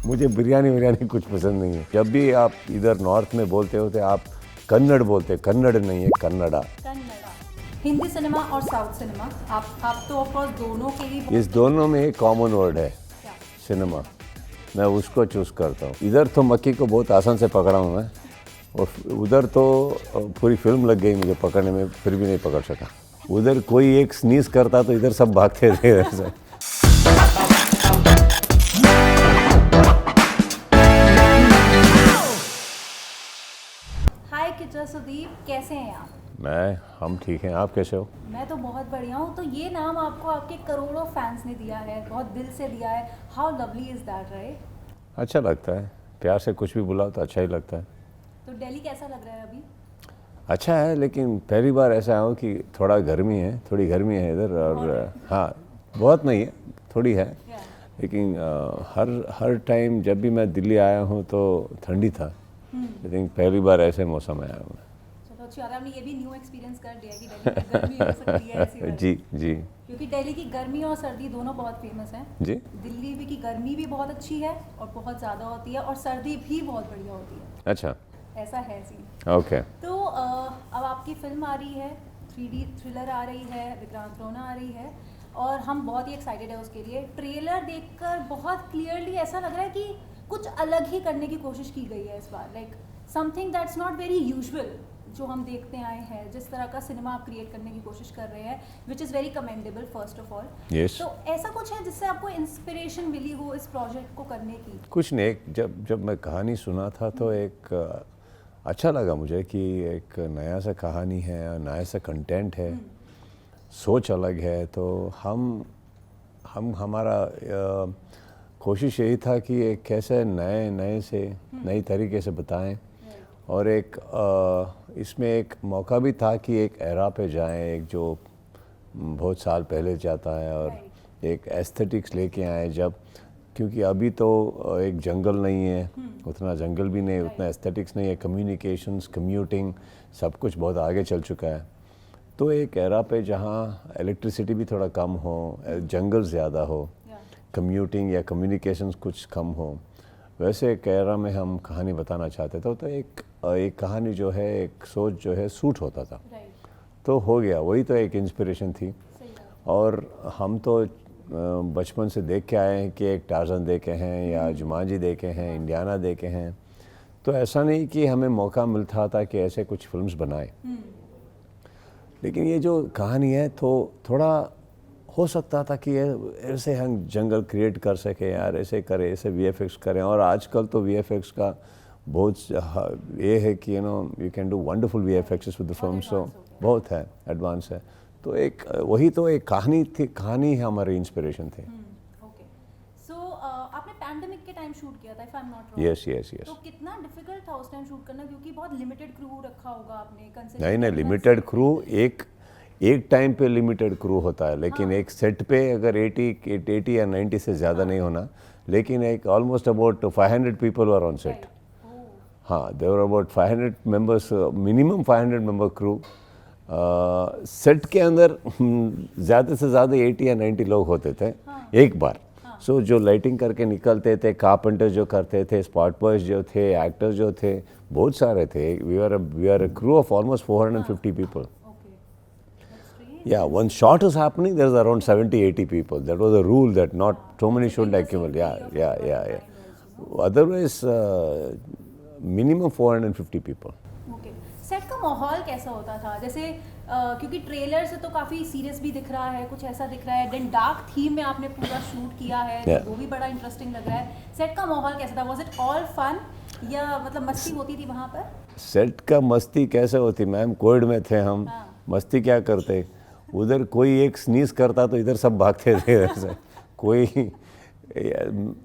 मुझे बिरयानी कुछ पसंद नहीं है। जब भी आप इधर नॉर्थ में बोलते हो तो आप कन्नड़ बोलते, कन्नड़ नहीं है, कन्नड़ा। कन्नड़ा। हिंदी सिनेमा और साउथ सिनेमा, आप तो ऑफकोर्स दोनों के लिए इस दोनों में एक कॉमन वर्ड है, क्या? सिनेमा। मैं उसको चूज़ करता हूँ। इधर तो मक्खी को बहुत आसान से पकड़ा हूँ मैं, और उधर तो पूरी फिल्म लग गई मुझे पकड़ने में, फिर भी नहीं पकड़ सका। उधर कोई एक स्नीज करता तो इधर सब भागते थे इधर से। हाय किचरा सुदीप, कैसे हैं आप? हम ठीक हैं, आप कैसे हो? मैं तो बहुत बढ़िया हूँ। तो ये नाम आपको आपके करोड़ों फैंस ने दिया है, बहुत दिल से दिया है। How lovely is that, right? अच्छा लगता है, प्यार से कुछ भी बुलाओ तो अच्छा ही लगता है। तो दिल्ली कैसा लग रहा है अभी? अच्छा है, लेकिन पहली बार ऐसा हो कि थोड़ा गर्मी है, थोड़ी गर्मी है इधर। और हाँ, बहुत नहीं है, थोड़ी है। Yeah. लेकिन हर टाइम जब भी मैं दिल्ली आया हूँ तो ठंडी था। लेकिन पहली बार ऐसे मौसम में आया हूँ। चलो अच्छा, आपने ये भी न्यू एक्सपीरियंस कर दिया कि दिल्ली की गर्मी हो सकती है ऐसी वाली। जी जी क्योंकि दिल्ली की गर्मी और सर्दी दोनों बहुत फेमस हैं। जी। दिल्ली भी की गर्मी भी बहुत अच्छी है और बहुत ज़्यादा होती है, और सर्दी भी बहुत बढ़िया होती है। अच्छा, ऐसा है सीन। ओके। तो अब आपकी फिल्म आ रही है, 3D थ्रिलर आ रही है, विक्रांत रोना आ रही है, और हम बहुत ही एक्साइटेड है उसके लिए। ट्रेलर देखकर बहुत क्लियरली ऐसा लग रहा है कि कुछ अलग ही करने की कोशिश की गई है इस बार, like something that's not very usual जो हम देखते आए हैं। जिस तरह का सिनेमा आप क्रिएट करने की कोशिश कर रहे हैं, which is very commendable first of all. Yes. तो ऐसा कुछ है जिससे आपको इंस्पिरेशन मिली हो इस प्रोजेक्ट को करने की? कुछ नहीं, जब मैं कहानी सुना था तो एक अच्छा लगा मुझे कि एक नया सा कहानी है, नया सा कंटेंट है, सोच अलग है। तो हमारा कोशिश यही था कि एक कैसे नई तरीके से बताएं। और एक इसमें एक मौका भी था कि एक एरा पे जाएं, एक जो बहुत साल पहले जाता है, और एक एस्थेटिक्स लेके आए जब, क्योंकि अभी तो एक जंगल नहीं है, उतना जंगल भी नहीं, उतना एस्थेटिक्स नहीं है, कम्युनिकेशंस, कम्यूटिंग, सब कुछ बहुत आगे चल चुका है। तो एक एरा पे जहाँ इलेक्ट्रिसिटी भी थोड़ा कम हो, जंगल ज़्यादा हो, कम्यूटिंग या कम्युनिकेशंस कुछ कम हो, वैसे एक एरा में हम कहानी बताना चाहते थे। तो एक कहानी जो है, एक सोच जो है, सूट होता था। तो हो गया, वही तो एक इंस्पिरेशन थी। और हम तो बचपन से देख के आए हैं कि एक टार्ज़न देखे हैं, या जुमांजी देखे हैं, इंडियाना देखे हैं। तो ऐसा नहीं कि हमें मौका मिलता था कि ऐसे कुछ फिल्म्स बनाए। लेकिन ये जो कहानी है तो थोड़ा हो सकता था कि ऐसे हम जंगल क्रिएट कर सके यार, ऐसे करें, ऐसे वीएफएक्स करें। और आजकल तो वीएफएक्स का बहुत ये है कि you can do wonderful VFX with the film. So बहुत है, एडवांस है। तो एक वही तो एक कहानी थी, कहानी हमारी इंस्पिरेशन थी। ओके। सो आपने पैंडेमिक के टाइम शूट किया था, if I am not wrong? Yes. तो कितना डिफिकल्ट था उस टाइम शूट करना, क्योंकि बहुत लिमिटेड क्रू रखा होगा आपने? नहीं, लिमिटेड क्रू, एक टाइम पे लिमिटेड क्रू होता है, लेकिन एक सेट पे अगर 80 या 90 से ज़्यादा नहीं होना। लेकिन एक almost about 500 people were on set. हाँ, there were about 500 members, minimum 500 member crew. Set के अंदर ज़्यादा से ज़्यादा 80 या 90 लोग होते थे एक बार। सो जो लाइटिंग करके निकलते थे, कारपेंटर जो करते थे, स्पॉट बॉयज जो थे, एक्टर्स जो थे, बहुत सारे थे। We are a crew of almost 450 people. Yeah, when shot is happening, there's around 70-80 people. That was a rule that not so many shouldn't accumulate. Yeah. Otherwise, minimum 450 people. Okay. Set का माहौल कैसा होता था? जैसे क्योंकि trailer से तो काफ़ी सीरियस भी दिख रहा है, कुछ ऐसा दिख रहा है, देन डार्क थीम में आपने पूरा शूट किया है, Yeah. वो भी बड़ा इंटरेस्टिंग लग रहा है। सेट का माहौल कैसा था? वाज इट ऑल फन, या मतलब मस्ती होती थी वहाँ पर? सेट का मस्ती कैसे होती मैम? कोविड में थे हम, मस्ती क्या करते? उधर कोई एक स्नीज करता तो इधर सब भागते थे ऐसे। कोई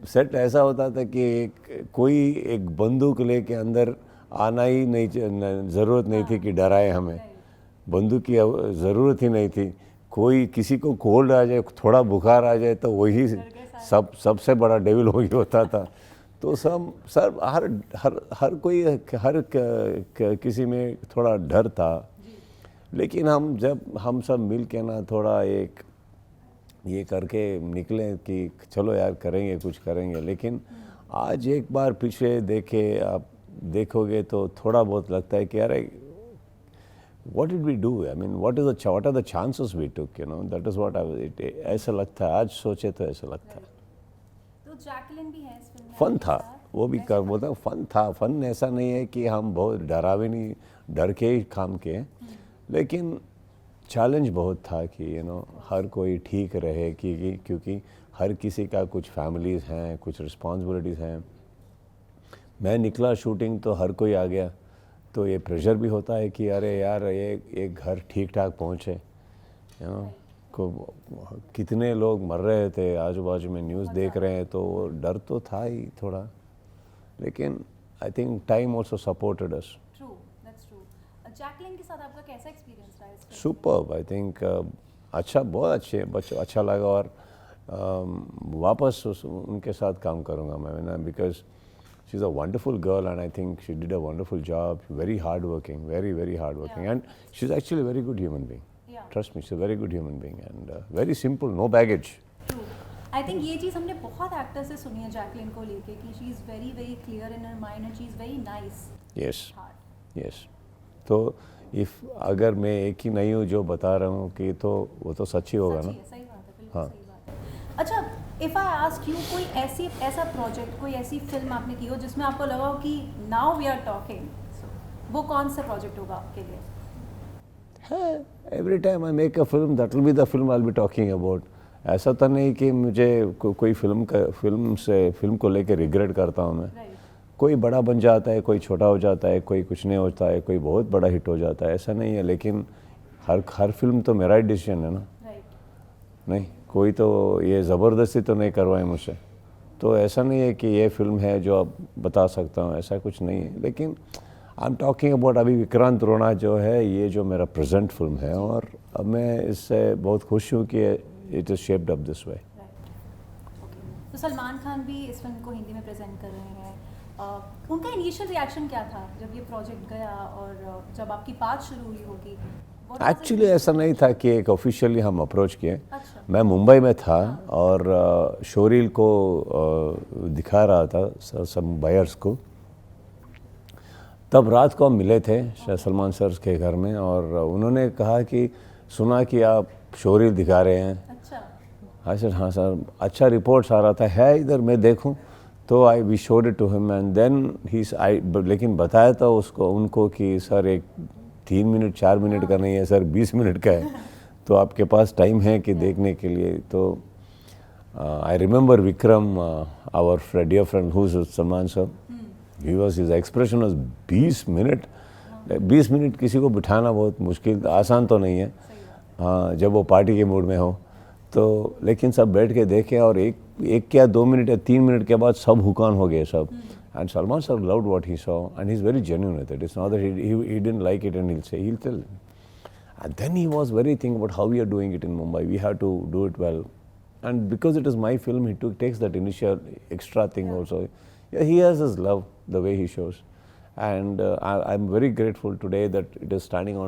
सेट ऐसा होता था कि कोई एक बंदूक लेके अंदर आना ही नहीं, ज़रूरत नहीं थी कि डराए हमें। बंदूक की ज़रूरत ही नहीं थी। कोई किसी को कोल्ड आ जाए, थोड़ा बुखार आ जाए, तो वही सबसे बड़ा डेविल वही होता था। तो सब हर कोई किसी में थोड़ा डर था। लेकिन हम सब मिल के ना थोड़ा एक ये करके निकले कि चलो यार करेंगे, कुछ करेंगे। लेकिन आज एक बार पीछे देखे आप देखोगे तो थोड़ा बहुत लगता है कि अरे what did we do? I mean, what are the chances we took? You know, that is what ऐसा लगता है, आज सोचे तो ऐसा लगता है। तो जैकलिन भी है इस फिल्म में फन आपके था, साथ। वो भी कर बोलता हूँ फन था। फन ऐसा नहीं है कि हम बहुत डरावे डर के ही काम किए, लेकिन चैलेंज बहुत था कि हर कोई ठीक रहे क्योंकि हर किसी का कुछ फैमिलीज़ हैं, कुछ रिस्पॉन्सिबिलिटीज़ हैं। मैं निकला शूटिंग तो हर कोई आ गया, तो ये प्रेशर भी होता है कि अरे यार ये घर ठीक ठाक पहुँचे, को कितने लोग मर रहे थे, आजू बाजू में न्यूज़ देख रहे हैं, तो डर तो था ही थोड़ा, लेकिन I think time also supported us. True, that's true. Jacqueline के साथ आपका कैसा एक्सपीरियंस रहा इस फिल्म में? सुपर्ब, आई थिंक अच्छा, बहुत अच्छे अच्छा लगा, और वापस उनके साथ काम करूँगा मैं, because she is a wonderful girl and I think she did a wonderful job, very hard working, very hard working, and she is actually very good human being. Trust me, she's a very good human being and very simple, no baggage. True. I think ये चीज़ हमने बहुत actor से सुनी है Jacqueline को लेके कि she is very clear in her mind and she is very nice. Yes. Heart. Yes. तो अगर मैं एक ही नहीं हूँ जो बता रहा हूँ कि तो वो तो सच ही होगा ना। सही बात है, बिल्कुल सही बात है। अच्छा, if I ask you कोई ऐसा प्रोजेक्ट, कोई ऐसी फिल्म आपने की हो जिसमें आपको लगा हो कि now we are talking, वो कौन सा प्रोजेक्ट होगा आपके लिए? Every time I make a film, that will be the film I'll be talking about. ऐसा तो नहीं कि मुझे कोई फिल्म को लेकर रिग्रेट करता हूँ मैं। कोई बड़ा बन जाता है, कोई छोटा हो जाता है, कोई कुछ नहीं होता है, कोई बहुत बड़ा हिट हो जाता है, ऐसा नहीं है, लेकिन हर फिल्म तो मेरा ही डिसीजन है ना। नहीं, कोई तो ये ज़बरदस्ती तो नहीं करवाए मुझसे, तो ऐसा नहीं है कि ये फिल्म है जो अब बता सकता हूँ, ऐसा कुछ नहीं है। लेकिन आई एम टॉकिंग अबाउट अभी विक्रांत रोना जो है, ये जो मेरा प्रेजेंट फिल्म है, और अब मैं इससे बहुत खुश हूँ कि it is shaped up this way. तो सलमान खान भी इस फिल्म को हिंदी में प्रेजेंट कर रहे हैं, उनका इनिशियल रिएक्शन क्या था जब ये प्रोजेक्ट गया और जब आपकी बात शुरू हुई होगी? एक्चुअली ऐसा नहीं था कि एक ऑफिशियली हम अप्रोच किए। अच्छा। मैं मुंबई में था और शोरील को दिखा रहा था सब बायर्स को, तब रात को हम मिले थे सलमान सर के घर में, और उन्होंने कहा कि सुना कि आप शोरील दिखा रहे हैं। अच्छा। आई सेड हाँ सर, अच्छा रिपोर्ट्स आ रहा था, है इधर मैं देखूं, तो we showed it to him and then लेकिन बताया था उनको कि सर एक 3 मिनट 4 मिनट का नहीं है सर, 20 मिनट का है, तो आपके पास टाइम है कि देखने के लिए? तो I remember Vikram, our dear friend who is Salman sir, his expression was 20 minute. 20 minute किसी को बिठाना बहुत मुश्किल, आसान तो नहीं है, हाँ, जब वो पार्टी के मूड में हो तो। लेकिन सब बैठ के देखे, और एक या 2 मिनट या 3 मिनट के बाद सब हुकान हो गए सब। And Salman sir loved what he saw and he's very genuine with it. It's not that he didn't like it and he'll tell. And then he was very thinking about how we are doing it in Mumbai. We have to do it well. And because it is my film, he takes that initial extra thing also. Yeah, he has his love, the way he shows. And I'm very grateful today that it is standing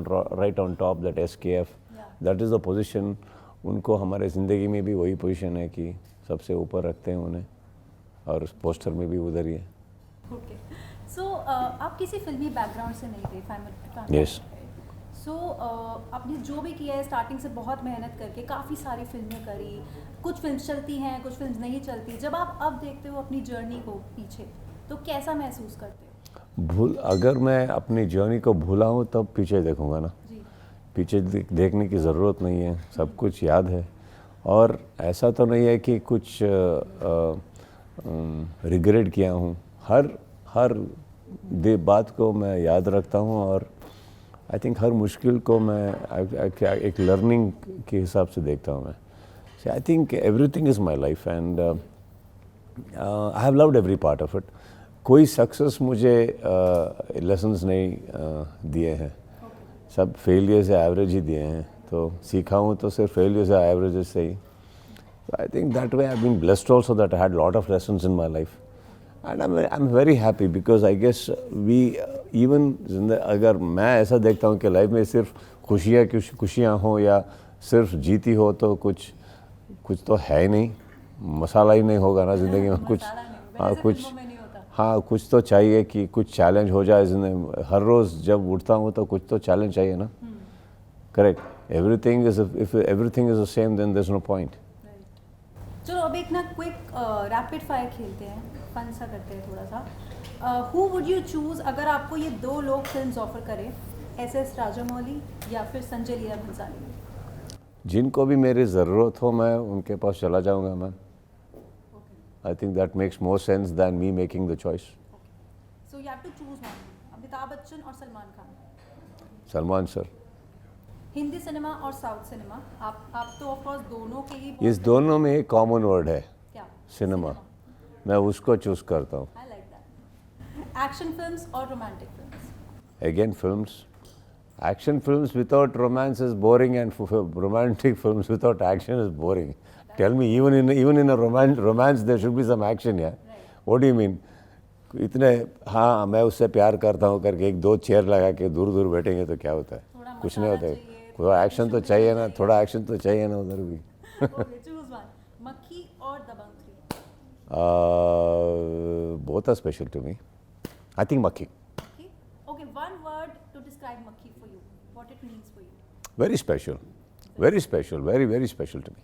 right on top, that SKF. Yeah. That is the position. उनको हमारे ज़िंदगी में भी वही position है कि सबसे ऊपर रखते हैं उन्हें, और पोस्टर में भी उधर ही है। ओके, सो आप किसी फिल्मी बैकग्राउंड से नहीं थे, फैमिली? यस। सो आपने जो भी किया है स्टार्टिंग से बहुत मेहनत करके काफ़ी सारी फिल्में करी, कुछ फिल्म चलती हैं, कुछ फिल्म नहीं चलती। जब आप अब देखते हो अपनी जर्नी को पीछे, तो कैसा महसूस करते हो? अगर मैं अपनी जर्नी को भूला हूँ तब पीछे देखूँगा ना। जी। पीछे देखने की ज़रूरत नहीं है, सब कुछ याद है, और ऐसा तो नहीं है कि कुछ रिग्रेट किया हूँ। हर बात को मैं याद रखता हूँ, और आई थिंक हर मुश्किल को मैं एक लर्निंग के हिसाब से देखता हूँ मैं। So I think everything is my life and I have loved every part of it. कोई सक्सेस मुझे लेसन्स नहीं दिए हैं, सब फेलियर से एवरेज ही दिए हैं, तो सीखा हूँ तो सिर्फ फेलियर से एवरेज से ही। I think that way I have been blessed also that I had lot of lessons in my life, and I am very happy because I guess we even अगर मैं ऐसा देखता हूँ कि लाइफ में सिर्फ खुशियाँ हों या सिर्फ जीती हो तो कुछ तो है ही नहीं, मसाला ही नहीं होगा ना ज़िंदगी में, वैसे कुछ फिल्मों में नहीं होता। हाँ कुछ तो चाहिए कि कुछ चैलेंज हो जाए इसमें। हर रोज़ जब उठता हूँ तो कुछ तो चैलेंज चाहिए ना। Correct, everything is if everything is the same then there is no point. चलो अब एक ना क्विक रैपिड फायर खेलते हैं, फन सा करते हैं थोड़ा सा। हु वुड यू चूज़ अगर आपको ये दो लोग फिल्म्स ऑफर करें, एस राजामौली या फिर संजय लीला भंसाली? जिनको भी मेरी ज़रूरत हो मैं उनके पास चला जाऊँगा ma'am. I think that makes more sense than me making the choice. So you have to choose one, Amitabh Bachchan और सलमान खान। सलमान सर। हिंदी सिनेमा और साउथ सिनेमा, आप तो ऑफ कोर्स दोनों के ही इस दोनों में एक कॉमन वर्ड है, क्या? सिनेमा। मैं उसको चूज़ करता हूँ। I like that. Action films और romantic films? Again, films. Action films without romance is boring, and romantic films without action is boring. Tell me, even in a romance, there should be some action, yeah. What do you mean? इतने हाँ मैं उससे प्यार करता हूँ करके एक दो चेयर लगा के दूर दूर बैठेंगे तो क्या होता है? कुछ नहीं होता है। थोड़ा एक्शन तो चाहिए ना, थोड़ा एक्शन तो चाहिए ना उधर भी। ओके, चूज वन, मक्खी और दबंग 3। Both are special to me. I think Makki. Okay, one word to describe Makki for you. What it means for you? Very special. Very special. Very, very special to me.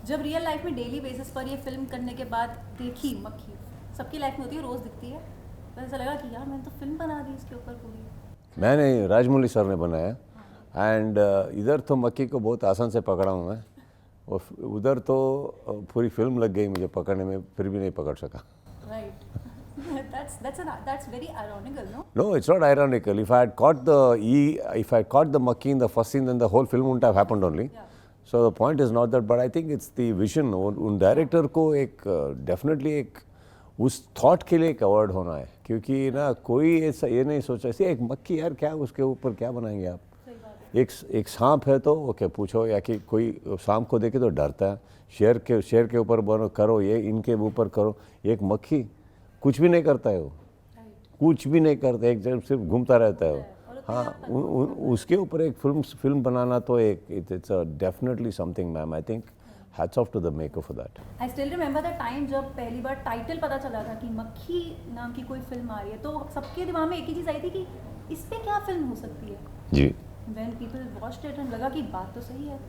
जब real life में daily basis पर ये film करने के बाद देखी मक्खी, सबकी लाइफ में होती है, रोज दिखती है, तो ऐसा लगा कि यार मैंने तो फिल्म बना दी इसके ऊपर पूरी। मैंने राजमौली सर ने बनाया एंड इधर तो मक्खी को बहुत आसान से पकड़ा हूँ मैं, और उधर तो पूरी फिल्म लग गई मुझे पकड़ने में, फिर भी नहीं पकड़ सका। Right. That's very ironical, no? No, it's not ironical. If I had caught the Makki in the first scene, then the whole film wouldn't have happened only. Yeah. So the point is not that, but I think it's the vision. उन director को एक definitely एक उस thought के लिए एक award होना है, क्योंकि ना कोई ऐसा ये नहीं सोचा ऐसे एक मक्खी यार क्या उसके ऊपर क्या बनाएंगे आप। सही बात है। एक सांप है तो ओके पूछो, या कि कोई सांप को देखे तो डरता है, शेर के ऊपर बनो करो, ये इनके ऊपर करो, एक मक्खी कुछ भी नहीं करता है वो, कुछ भी नहीं करता, एक जगह सिर्फ घूमता रहता है वो। हाँ उसके ऊपर एक फिल्म बनाना तो एक it's definitely something ma'am. I think hats off to the maker for that. I still remember the time जब पहली बार टाइटल पता चला था कि मक्खी नाम की कोई फिल्म आ रही है, तो सबके दिमाग में एक ही चीज़ आई थी कि इस पे क्या फिल्म हो सकती है। जी। When people watched it and लगा कि बात तो सही है,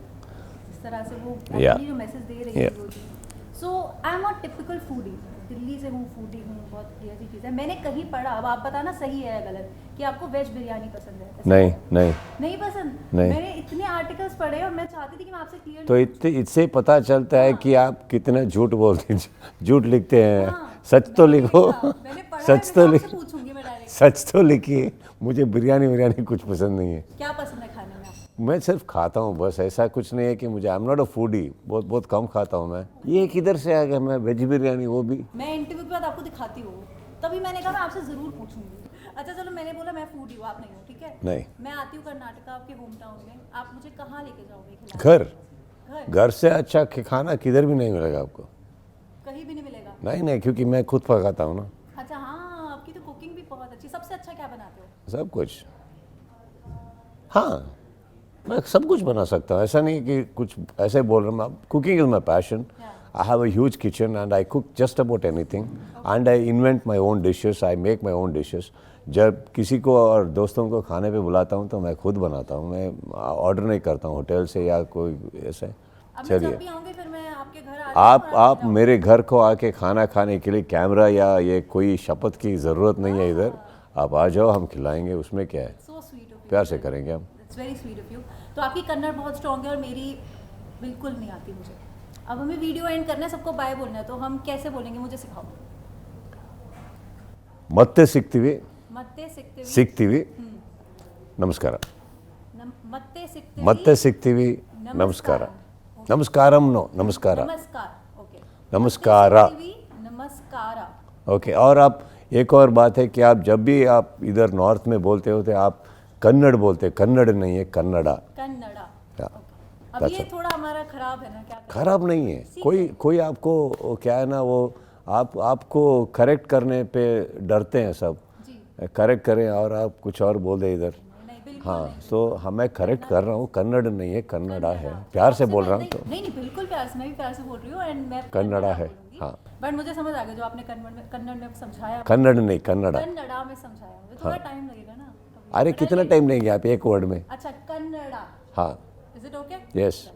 इस तरह से वो Yeah. जो मैसेज दे रही है वो चीज़। So I am a typical foodie, Delhi से हूँ, फूडी हूँ, बहुत क्लियर सी चीज़ है। मैंने कहीं पढ़ा, अब आप बताना सही है या गलत, कि आपको वेज बिरयानी पसंद है। ऐसा नहीं है? नहीं नहीं पसंद? नहीं। मैंने इतने आर्टिकल्स पढ़े और मैं चाहती थी कि मैं आपसे क्लियर तो इससे पता चलता है कि आप कितना झूठ बोलते हैं, झूठ लिखते हैं। सच तो लिखो, सच तो लिखो, पूछूंगी मैं डायरेक्ट। सच तो लिखिए। मुझे बिरयानी कुछ पसंद नहीं है। क्या पसंद है खाने में आपको? मैं सिर्फ खाता हूँ बस, ऐसा कुछ नहीं है कि मुझे, I am not a foodie, बहुत कम खाता हूँ मैं। ये किधर से आ गया मैं वेज बिरयानी, वो भी मैं इंटरव्यू के बाद आपको दिखाती हूँ, तभी मैंने कहा मैं आपसे ज़रूर पूछूंगी। अच्छा चलो, मैंने बोला मैं फूडी हूँ, आप नहीं हो, ठीक है? नहीं। मैं आती हूँ कर्नाटका, आपके होम टाउन में, आप मुझे कहाँ लेके जाओगे खिलाने? घर से अच्छा खाना किधर भी नहीं मिलेगा आपको। कहीं भी नहीं मिलेगा? नहीं क्योंकि मैं खुद पकाता हूँ ना। अच्छा हाँ, आपकी तो कुकिंग भी बहुत अच्छी। सबसे अच्छा क्या बनाते हो? सब कुछ। हाँ मैं सब कुछ बना सकता हूँ, ऐसा नहीं कि कुछ ऐसे बोल रहा हूँ। Cooking is my passion. I have a huge kitchen and I cook just about anything, and I invent my own dishes, I make my own dishes. जब किसी को और दोस्तों को खाने पे बुलाता हूँ तो मैं खुद बनाता हूँ, मैं ऑर्डर नहीं करता हूँ होटल से या कोई ऐसे। चलिए, जब भी आऊँगी फिर मैं आपके घर आप मेरे घर को आके खाना खाने के लिए कैमरा या ये कोई शपथ की ज़रूरत नहीं है इधर, आप आ जाओ, हम खिलाएंगे, उसमें क्या है। So sweet of you. प्यार से करेंगे हम। It's very sweet of you. तो आपकी कन्नड़ बहुत स्ट्रॉन्ग है और मेरी बिल्कुल नहीं आती मुझे। अब हमें वीडियो एंड करना है, सबको बाय बोलना है, तो हम कैसे बोलेंगे, मुझे सिखाओ। ಮತ್ತೆ ಸಿಗ್ತೀವಿ ನಮಸ್ಕಾರ ಮತ್ತೆ ಸಿಗ್ತೀವಿ ನಮಸ್ಕಾರ ನಮಸ್ಕಾರಂ ನಮಸ್ಕಾರ ओके। और आप एक और बात है कि आप जब भी आप इधर नॉर्थ में बोलते हो तो आप कन्नड़ बोलते, कन्नड़ नहीं है कन्नड़ा। अब ये थोड़ा हमारा खराब है ना, क्या खराब नहीं है, कोई आपको क्या है ना, वो आपको करेक्ट करने पे डरते हैं सब, करेक्ट करें और आप कुछ और बोल दे इधर। हाँ तो मैं करेक्ट कर रहा हूँ, कन्नड़ नहीं है कन्नड़ा है, प्यार से बोल रहा हूँ। तो नहीं बिल्कुल प्यार से, मैं भी प्यार से बोल रही हूँ, एंड मैं कन्नड़ा है। हाँ। बट मुझे समझ आ गया जो आपने कन्नड़ में समझाया, कन्नड़ नहीं, कन्नड़ा। कन्नड़ा में समझाया, मुझे थोड़ा टाइम लगेगा ना अभी। अरे But कितना I'll टाइम लेंगे आप एक वर्ड में? अच्छा कन्नड़ा, हाँ, इज इट ओके? यस।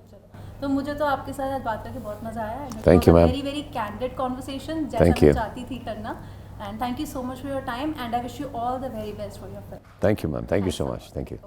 तो मुझे तो आपके साथ आज बात करके बहुत मजा आया। Thank you, ma'am. Very very candid conversation, जैसा Thank मैं you. चाहती थी करना। And thank you so much for your time and I wish you all the very best for your film. Thank you ma'am, thank you so much, thank you.